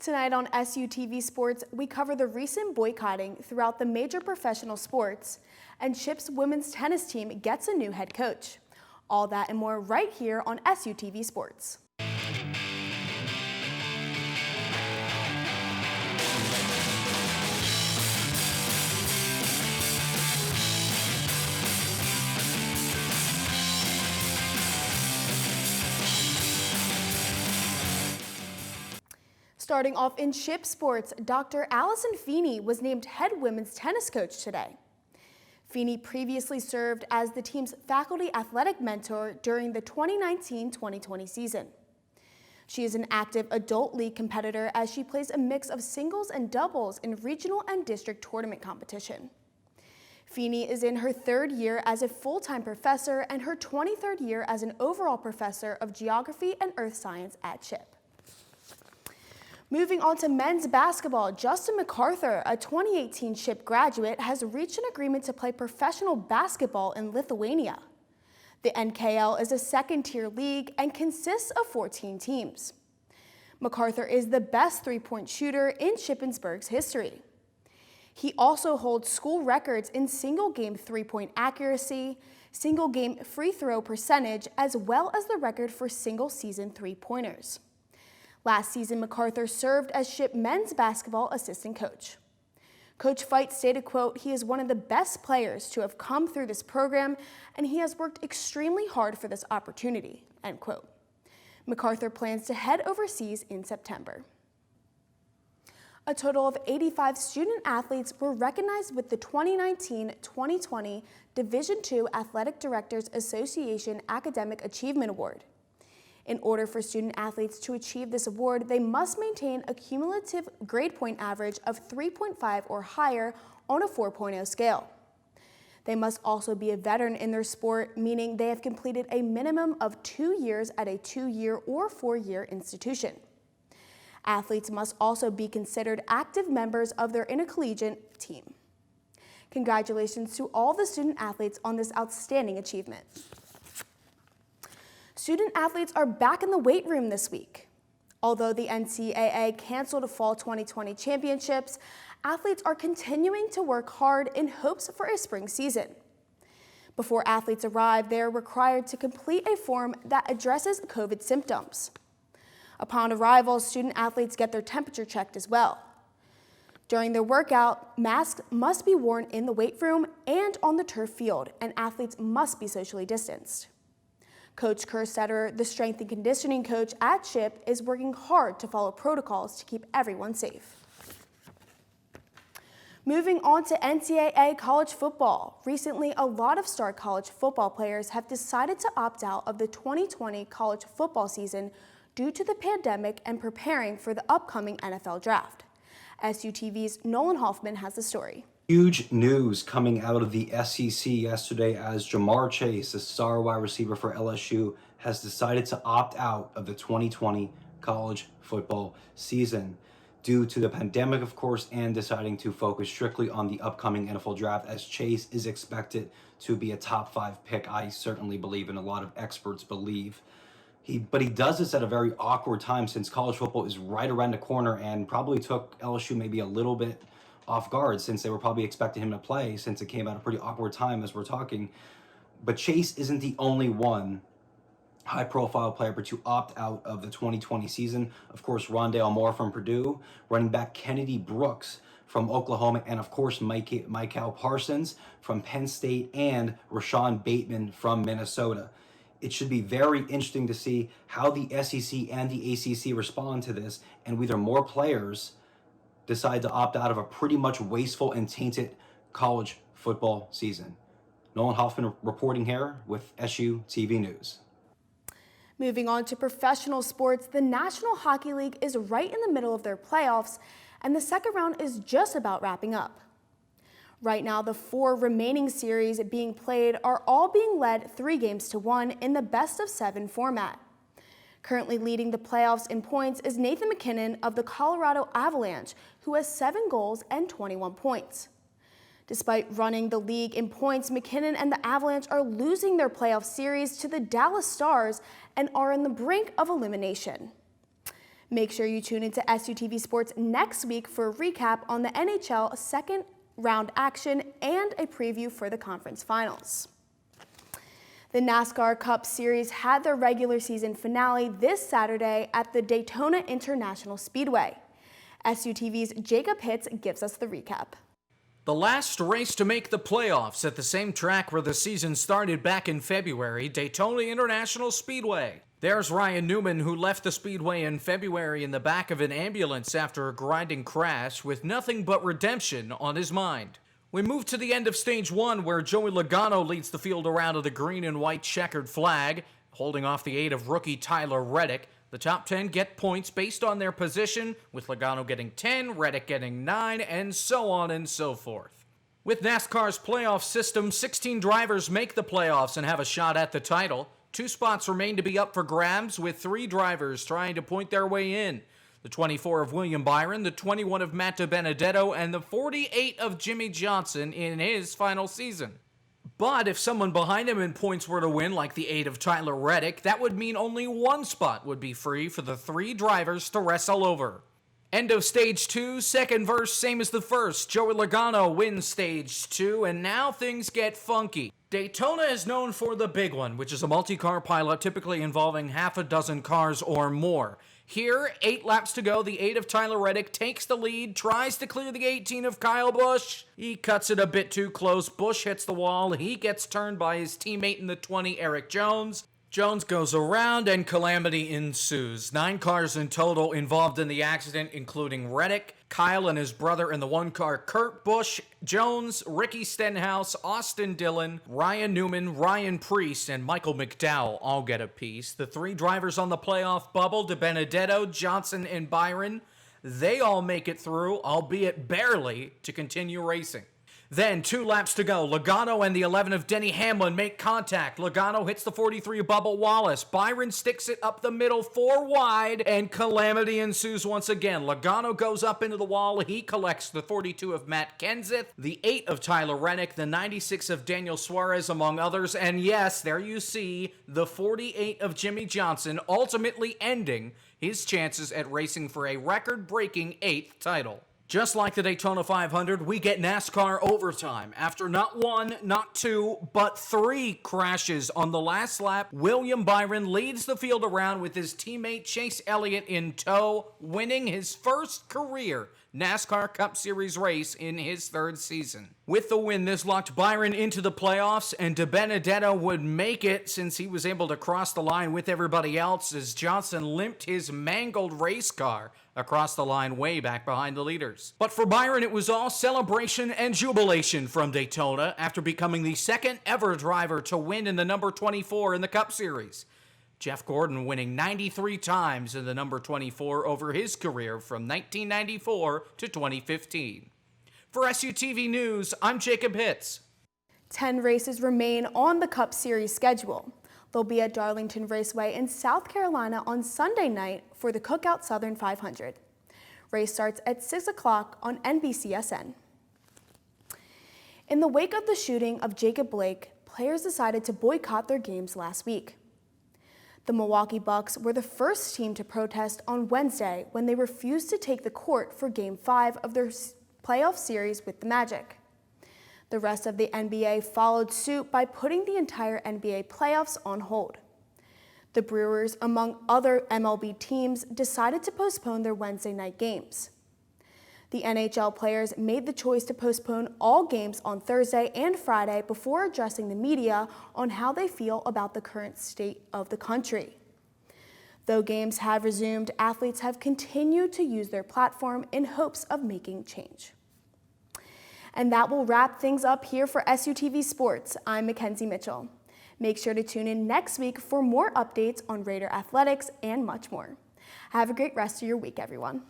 Tonight on SUTV Sports, we cover the recent boycotting throughout the major professional sports, and Chip's women's tennis team gets a new head coach. All that and more right here on SUTV Sports. Starting off in Chip sports, Dr. Allison Feeney was named head women's tennis coach today. Feeney previously served as the team's faculty athletic mentor during the 2019-2020 season. She is an active adult league competitor as she plays a mix of singles and doubles in regional and district tournament competition. Feeney is in her third year as a full-time professor and her 23rd year as an overall professor of geography and earth science at Chip. Moving on to men's basketball, Justin MacArthur, a 2018 Chip graduate, has reached an agreement to play professional basketball in Lithuania. The NKL is a second-tier league and consists of 14 teams. MacArthur is the best three-point shooter in Shippensburg's history. He also holds school records in single-game three-point accuracy, single-game free throw percentage, as well as the record for single-season three-pointers. Last season, MacArthur served as Chip men's basketball assistant coach. Coach Fight stated, quote, "He is one of the best players to have come through this program, and he has worked extremely hard for this opportunity," end quote. MacArthur plans to head overseas in September. A total of 85 student athletes were recognized with the 2019-2020 Division II Athletic Directors Association Academic Achievement Award. In order for student athletes to achieve this award, they must maintain a cumulative grade point average of 3.5 or higher on a 4.0 scale. They must also be a veteran in their sport, meaning they have completed a minimum of 2 years at a 2-year or 4-year institution. Athletes must also be considered active members of their intercollegiate team. Congratulations to all the student athletes on this outstanding achievement. Student athletes are back in the weight room this week. Although the NCAA canceled fall 2020 championships, athletes are continuing to work hard in hopes for a spring season. Before athletes arrive, they are required to complete a form that addresses COVID symptoms. Upon arrival, student athletes get their temperature checked as well. During their workout, masks must be worn in the weight room and on the turf field, and athletes must be socially distanced. Coach Kerstetter, the strength and conditioning coach at Chip, is working hard to follow protocols to keep everyone safe. Moving on to NCAA college football. Recently, a lot of star college football players have decided to opt out of the 2020 college football season due to the pandemic and preparing for the upcoming NFL draft. SUTV's Nolan Hoffman has the story. Huge news coming out of the SEC yesterday as Jamar Chase, the star wide receiver for LSU, has decided to opt out of the 2020 college football season due to the pandemic, of course, and deciding to focus strictly on the upcoming NFL draft, as Chase is expected to be a top 5 pick. I certainly believe, and a lot of experts believe. But he does this at a very awkward time since college football is right around the corner, and probably took LSU maybe a little bit off guard since they were probably expecting him to play, since it came at a pretty awkward time as we're talking. But Chase isn't the only one high-profile player to opt out of the 2020 season. Of course, Rondale Moore from Purdue, running back Kennedy Brooks from Oklahoma, and of course Michael Parsons from Penn State, and Rashawn Bateman from Minnesota. It should be very interesting to see how the SEC and the ACC respond to this, and whether more players decide to opt out of a pretty much wasteful and tainted college football season. Nolan Hoffman reporting here with SUTV News. Moving on to professional sports, the National Hockey League is right in the middle of their playoffs, and the second round is just about wrapping up. Right now, the 4 remaining series being played are all being led 3-1 in the best-of-7 format. Currently leading the playoffs in points is Nathan MacKinnon of the Colorado Avalanche, who has 7 goals and 21 points. Despite running the league in points, MacKinnon and the Avalanche are losing their playoff series to the Dallas Stars and are on the brink of elimination. Make sure you tune into SUTV Sports next week for a recap on the NHL second round action and a preview for the conference finals. The NASCAR Cup Series had their regular season finale this Saturday at the Daytona International Speedway. SUTV's Jacob Hitz gives us the recap. The last race to make the playoffs at the same track where the season started back in February, Daytona International Speedway. There's Ryan Newman, who left the Speedway in February in the back of an ambulance after a grinding crash with nothing but redemption on his mind. We move to the end of Stage 1, where Joey Logano leads the field around to the green and white checkered flag, holding off the aid of rookie Tyler Reddick. The top 10 get points based on their position, with Logano getting 10, Reddick getting 9, and so on and so forth. With NASCAR's playoff system, 16 drivers make the playoffs and have a shot at the title. 2 spots remain to be up for grabs, with 3 drivers trying to point their way in. The 24 of William Byron, the 21 of Matt DiBenedetto, and the 48 of Jimmy Johnson in his final season. But if someone behind him in points were to win, like the 8 of Tyler Reddick, that would mean only 1 spot would be free for the 3 drivers to wrestle over. End of Stage 2, second verse, same as the first. Joey Logano wins Stage 2, and now things get funky. Daytona is known for the big one, which is a multi-car pilot typically involving half a dozen cars or more. Here, 8 laps to go, the 8 of Tyler Reddick takes the lead, tries to clear the 18 of Kyle Busch. He cuts it a bit too close. Busch hits the wall. He gets turned by his teammate in the 20, Eric Jones. Jones goes around and calamity ensues. 9 cars in total involved in the accident, including Reddick, Kyle and his brother in the 1 car, Kurt Busch, Jones, Ricky Stenhouse, Austin Dillon, Ryan Newman, Ryan Preece, and Michael McDowell all get a piece. The 3 drivers on the playoff bubble, DiBenedetto, Johnson, and Byron, they all make it through, albeit barely, to continue racing. Then 2 laps to go. Logano and the 11 of Denny Hamlin make contact. Logano hits the 43 of Bubba Wallace. Byron sticks it up the middle 4 wide, and calamity ensues once again. Logano goes up into the wall. He collects the 42 of Matt Kenseth, the 8 of Tyler Reddick, the 96 of Daniel Suarez, among others. And yes, there you see the 48 of Jimmy Johnson, ultimately ending his chances at racing for a record-breaking 8th title. Just like the Daytona 500, we get NASCAR overtime. After not 1, not 2, but 3 crashes on the last lap, William Byron leads the field around with his teammate Chase Elliott in tow, winning his first career NASCAR Cup Series race in his 3rd season. With the win, this locked Byron into the playoffs, and DiBenedetto would make it since he was able to cross the line with everybody else as Johnson limped his mangled race car across the line way back behind the leaders. But for Byron, it was all celebration and jubilation from Daytona after becoming the 2nd ever driver to win in the number 24 in the Cup Series. Jeff Gordon winning 93 times in the number 24 over his career from 1994 to 2015. For SUTV News, I'm Jacob Hitz. 10 races remain on the Cup Series schedule. They'll be at Darlington Raceway in South Carolina on Sunday night for the Cookout Southern 500. Race starts at 6 o'clock on NBCSN. In the wake of the shooting of Jacob Blake, players decided to boycott their games last week. The Milwaukee Bucks were the first team to protest on Wednesday when they refused to take the court for Game 5 of their playoff series with the Magic. The rest of the NBA followed suit by putting the entire NBA playoffs on hold. The Brewers, among other MLB teams, decided to postpone their Wednesday night games. The NHL players made the choice to postpone all games on Thursday and Friday before addressing the media on how they feel about the current state of the country. Though games have resumed, athletes have continued to use their platform in hopes of making change. And that will wrap things up here for SUTV Sports. I'm Mackenzie Mitchell. Make sure to tune in next week for more updates on Raider athletics and much more. Have a great rest of your week, everyone.